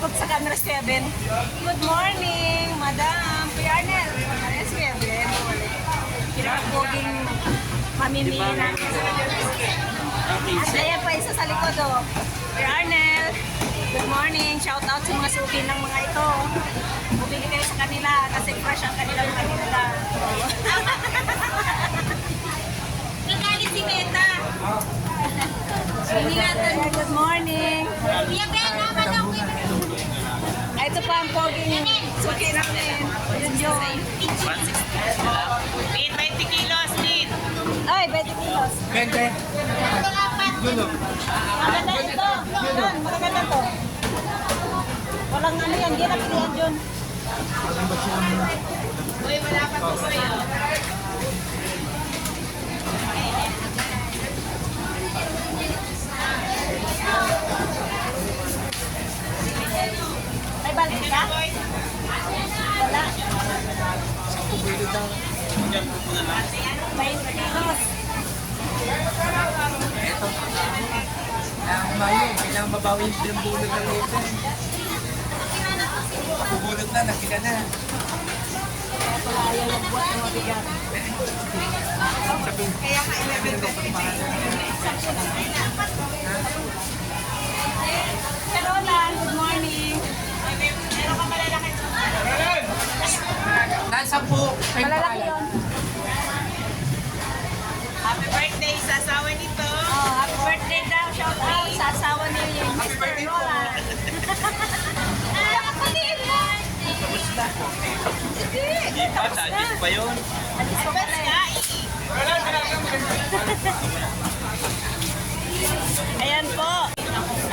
takot sa camera si Kevin. Good morning, Madam. Kuya Arnel. Yes, Kevin. Kinakapoging mamimili natin. At ayan pa isa sa likod, oh. Kuya Arnel. Good morning. Shout out sa mga suki ng mga ito. Bumili kayo sa kanila kasi fresh ang kanilang kanila. Nagalit si Meta. Good morning. Ito pa ang poging suki namin. Yun. 20 kilos, Lin. Ay, 20 kilos. 20. Maganda ito. Yun, maganda to. Walang ano yan, hindi na pilihan yun. Uy, wala pa to sa'yo. May balik ka? Wala. 20 kilos. Eto. Kailangan kumain. Kailangan mabawi yung pinambulog ng ito. Pabubulog na, nakita na. Ayaw magbuhat ng mabigat. Kaya ka 11:30. Carolan, good morning. Meron ka malalaki. Nasa po. Malalaki yun. Happy birthday sa asawa nito. Oh, happy birthday daw. Shout out sa asawa ni Happy Mr. birthday po. Roland. Kapatid. Hindi. Tapos na. pa yun. Alis pa pala eh. Ayan po.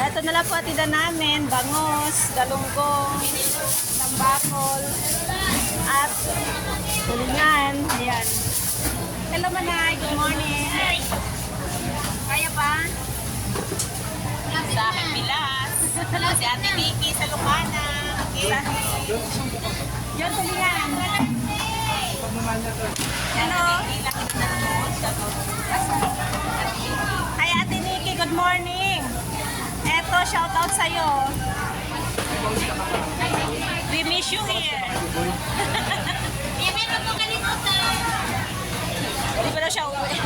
Ito na lang po atida namin. Bangos, galunggong, tambakol, at tulingan. Ayan. Hello Manay, good morning. Kaya pa? Sa akin bilas. Si Ate Vicky sa Lucana. Okay. Diyan tulingan. Hello. Hi Ate Nikki, good morning. Eto, shout out sa'yo. We miss you here. Hindi pa daw siya uwi.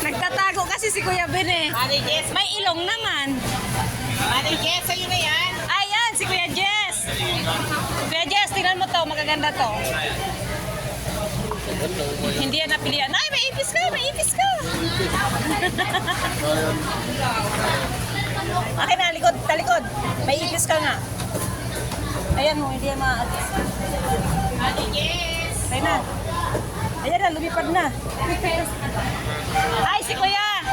Nagtatago kasi si Kuya Ben eh. Mari Jess. May ilong naman. Mari Jess, sa'yo na yan. Ayan, si Kuya Jess. Kuya Jess, tingnan mo to, magaganda to. Hindi yan napilian. Ay, may ipis ka, may ipis ka. Akin na, likod, talikod. May ipis ka nga. Ayan mo, hindi yan maalis. Mari Jess. Ayan na. Ayan na, lumipad na. Ay, si Kuya.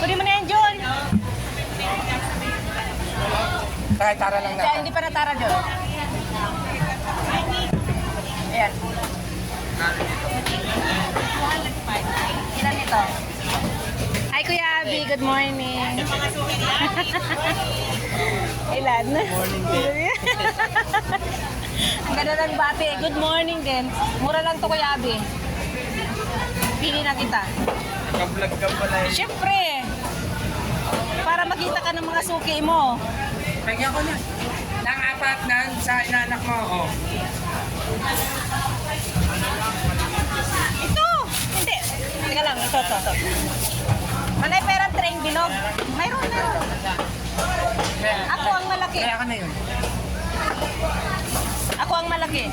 Kunin mo na yan, John. Kahit tara lang Kaya natin. hindi pa natara, John. Ayan. Ilan ito? Hi, Kuya Abby. Good morning. Mga suki niya. Ilan? Ang ganda ng bati. Good morning din. Mura lang to, Kuya Abby. Pili na kita. Nakablog ka pala eh. Siyempre. Para makita ka ng mga suki mo. Pagyan ko na. Nang apat na sa inanak mo. Oh. Ito! Hindi. Teka lang. Ito. Manay perang train bilog. Mayroon. Ako ang malaki. Kaya ka na yun. Ako ang malaki.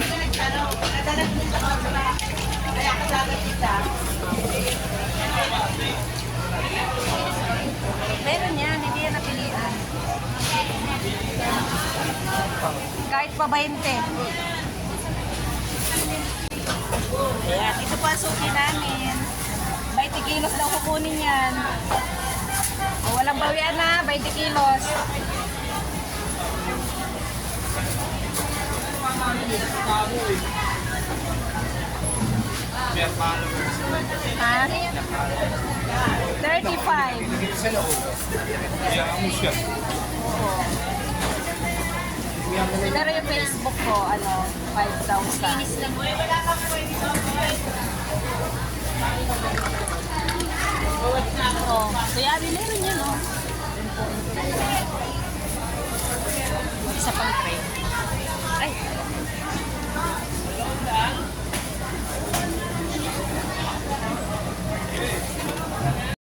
Meron yan, hindi yan napilian. Kahit pa 20. Ayan, ito pa ang suki namin. 20 kilos daw kukunin yan. O, walang bawian na, 20 kilos. Ha? 35. Sa loob. Pero yung Facebook ko, 5,000. Oh, kaya meron yan, oh. Isa pang tray.